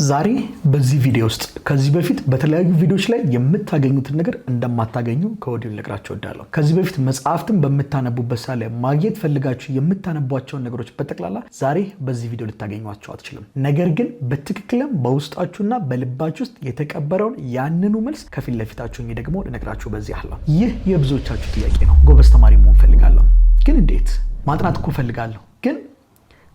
ዛሬ በዚህ ቪዲዮ ውስጥ ከዚህ በፊት በተለያዩ ቪዲዮዎች ላይ የምታገኙትን ነገር እንደማታገኙ ከወዲሁ ልነግራችሁ እወዳለሁ። ከዚህ በፊት መጽሐፍትን በምታነቡበት ሰዓት ላይ ማግኘት ፈልጋችሁ የምታነቧቸውን ነገሮች በጠቅላላ ዛሬ በዚህ ቪዲዮ ልታገኟቸው አትችሉም። ነገር ግን በትክክልም በውስጣችሁና በልባችሁ ውስጥ የተቀበረውን ያንኑ መልስ ከፊት ለፊታችሁ ደግሞ ልነግራችሁ በዚህ አለ። ይህ የብዙዎቻችሁ ጥያቄ ነው። ጎበዝ ተማሪ መሆን ፈልጋለሁ፣ ግን እንዴት? ማጥናት እኮ ፈልጋለሁ፣ ግን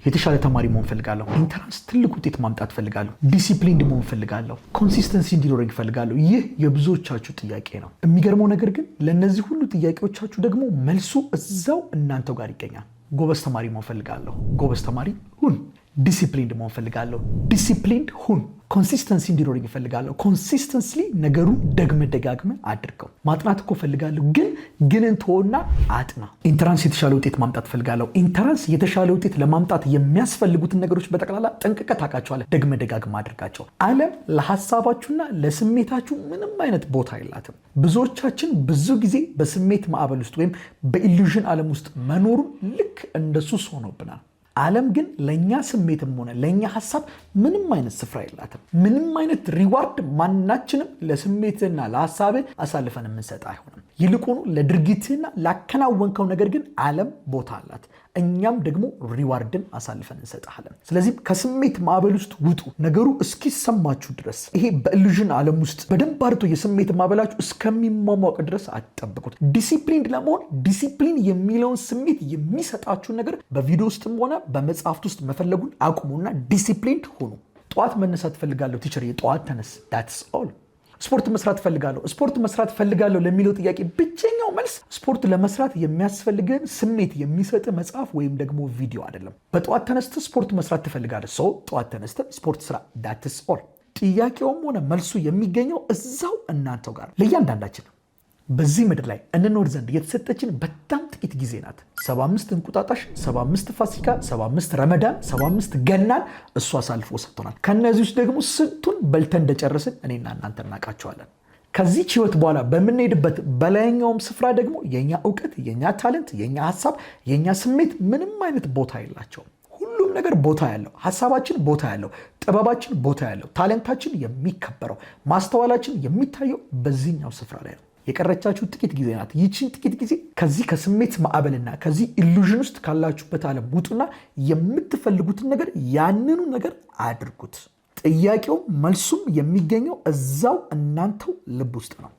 የተሻለ ተማሪ መሆን ፈልጋለሁ። ኢንተራንስ ትልቅ ውጤት ማምጣት ፈልጋለሁ። ዲሲፕሊን መሆን ፈልጋለሁ። ኮንሲስተንሲ እንዲኖረኝ ፈልጋለሁ። ይህ የብዙዎቻችሁ ጥያቄ ነው። የሚገርመው ነገር ግን ለነዚህ ሁሉ ጥያቄዎቻችሁ ደግሞ መልሱ እዛው እናንተው ጋር ይገኛል። ጎበዝ ተማሪ መሆን ፈልጋለሁ። ጎበዝ ተማሪ ሁን። ዲሲፕሊን መሆን ፈልጋለሁ። ዲሲፕሊን ሁን። ኮንሲስተንሲ እንዲኖረኝ ፈልጋለሁ። ኮንሲስተንስሊ ነገሩን ደጋግመ አድርገው። ማጥናት እኮ ፈልጋለሁ፣ ግን እንተውና አጥና። ኢንተራንስ የተሻለ ውጤት ማምጣት ፈልጋለሁ። ኢንተራንስ የተሻለ ውጤት ለማምጣት የሚያስፈልጉትን ነገሮች በጠቅላላ ጠንቅቀህ ታውቃቸዋለህ። ደጋግመ አድርጋቸው። ዓለም ለሐሳባችሁና ለስሜታችሁ ምንም አይነት ቦታ የላትም። ብዙዎቻችን ብዙ ጊዜ በስሜት ማዕበል ውስጥ ወይም በኢሉዥን ዓለም ውስጥ መኖሩን ልክ እንደ ሱስ ሆኖብናል። ዓለም ግን ለኛ ስሜትም ሆነ ለኛ ሐሳብ ምንም አይነት ስፍራ የላትም። ምንም አይነት ሪዋርድ ማናችንም ለስሜትና ለሐሳብ አሳልፈን የምንሰጥ አይሆንም። ይልቁኑ ለድርጊትና ላከናወንከው ነገር ግን ዓለም ቦታ አላት። እኛም ደግሞ ሪዋርድን አሳልፈን እንሰጣለን። ስለዚህ ከስሜት ማዕበል ውስጥ ውጡ። ነገሩ እስኪሰማችሁ ድረስ ይሄ በኢሉዥን ዓለም ውስጥ በደንብ አርቶ የስሜት ማዕበላችሁ እስከሚሟሟቅ ድረስ አትጠብቁት። ዲሲፕሊን ለመሆን ዲሲፕሊን የሚለውን ስሜት የሚሰጣችሁን ነገር በቪዲዮ ውስጥም ሆነ በመጽሐፍት ውስጥ መፈለጉን አቁሙና ዲሲፕሊን ሁኑ። ጠዋት መነሳት ፈልጋለሁ ቲቸር፣ የጠዋት ተነስ። that's all። ስፖርት መስራት ፈልጋለሁ። ስፖርት መስራት ፈልጋለሁ ለሚለው ጥያቄ ብቸኛው መልስ ስፖርት ለመስራት የሚያስፈልገን ስሜት የሚሰጥ መጽሐፍ ወይም ደግሞ ቪዲዮ አይደለም። በጠዋት ተነስተህ ስፖርት መስራት ትፈልጋለህ፣ ሰው ጠዋት ተነስተህ ስፖርት ስራ። that's all። ጥያቄውም ሆነ መልሱ የሚገኘው እዛው እናንተው ጋር። ለእያንዳንዳችን በዚህ ምድር ላይ እንኖር ዘንድ የተሰጠችን በጣም ጥቂት ጊዜ ናት። 75 እንቁጣጣሽ፣ 75 ፋሲካ፣ 75 ረመዳን፣ 75 ገናን እሱ አሳልፎ ሰጥቶናል። ከነዚህ ውስጥ ደግሞ ስንቱን በልተን እንደጨረስን እኔና እናንተ እናውቃቸዋለን። ከዚህች ህይወት በኋላ በምንሄድበት በላይኛውም ስፍራ ደግሞ የኛ እውቀት፣ የኛ ታለንት፣ የኛ ሐሳብ፣ የኛ ስሜት ምንም አይነት ቦታ የላቸውም። ሁሉም ነገር ቦታ ያለው፣ ሐሳባችን ቦታ ያለው፣ ጥበባችን ቦታ ያለው፣ ታለንታችን የሚከበረው፣ ማስተዋላችን የሚታየው በዚህኛው ስፍራ ላይ ነው። የቀረቻችሁ ጥቂት ጊዜ ናት። ይህችን ጥቂት ጊዜ ከዚህ ከስሜት ማዕበልና ከዚህ ኢሉዥን ውስጥ ካላችሁበት ዓለም ውጡና የምትፈልጉትን ነገር ያንኑ ነገር አድርጉት። ጥያቄው መልሱም የሚገኘው እዛው እናንተው ልብ ውስጥ ነው።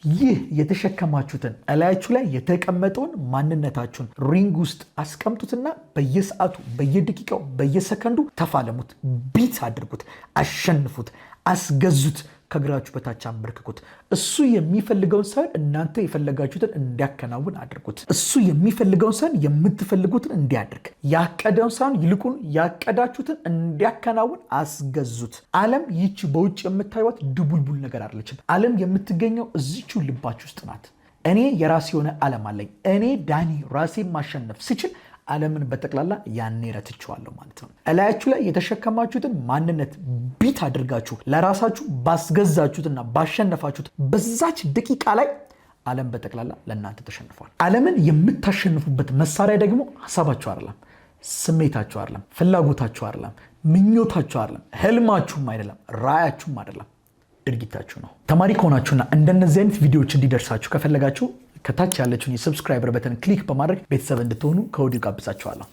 ይህ የተሸከማችሁትን እላያችሁ ላይ የተቀመጠውን ማንነታችሁን ሪንግ ውስጥ አስቀምጡትና በየሰዓቱ፣ በየደቂቃው፣ በየሰከንዱ ተፋለሙት፣ ቢት አድርጉት፣ አሸንፉት፣ አስገዙት፣ ከግራችሁ በታች አንበርክኩት። እሱ የሚፈልገውን ሳይሆን እናንተ የፈለጋችሁትን እንዲያከናውን አድርጉት። እሱ የሚፈልገውን ሳይሆን የምትፈልጉትን እንዲያደርግ፣ ያቀደውን ሳይሆን ይልቁን ያቀዳችሁትን እንዲያከናውን አስገዙት። ዓለም ይቺ በውጭ የምታዩት ድቡልቡል ነገር አይደለችም። ዓለም የምትገኘው እዚቹ ልባችሁ ውስጥ ናት። እኔ የራሴ የሆነ ዓለም አለኝ። እኔ ዳኒ ራሴን ማሸነፍ ስችል ዓለምን በጠቅላላ ያኔ ረትቼዋለሁ ማለት ነው። እላያችሁ ላይ የተሸከማችሁትን ማንነት ቢት አድርጋችሁ ለራሳችሁ ባስገዛችሁትና ባሸነፋችሁት በዛች ደቂቃ ላይ ዓለም በጠቅላላ ለእናንተ ተሸንፏል። ዓለምን የምታሸንፉበት መሳሪያ ደግሞ ሐሳባችሁ አይደለም፣ ስሜታችሁ አይደለም፣ ፍላጎታችሁ አይደለም፣ ምኞታችሁ አይደለም፣ ህልማችሁም አይደለም፣ ራእያችሁም አይደለም፣ ድርጊታችሁ ነው። ተማሪ ከሆናችሁና እንደነዚህ አይነት ቪዲዮዎች እንዲደርሳችሁ ከፈለጋችሁ ከታች ያለችውን የሰብስክራይበር በተን ክሊክ በማድረግ ቤተሰብ እንድትሆኑ ከወዲሁ ጋብዛችኋለሁ።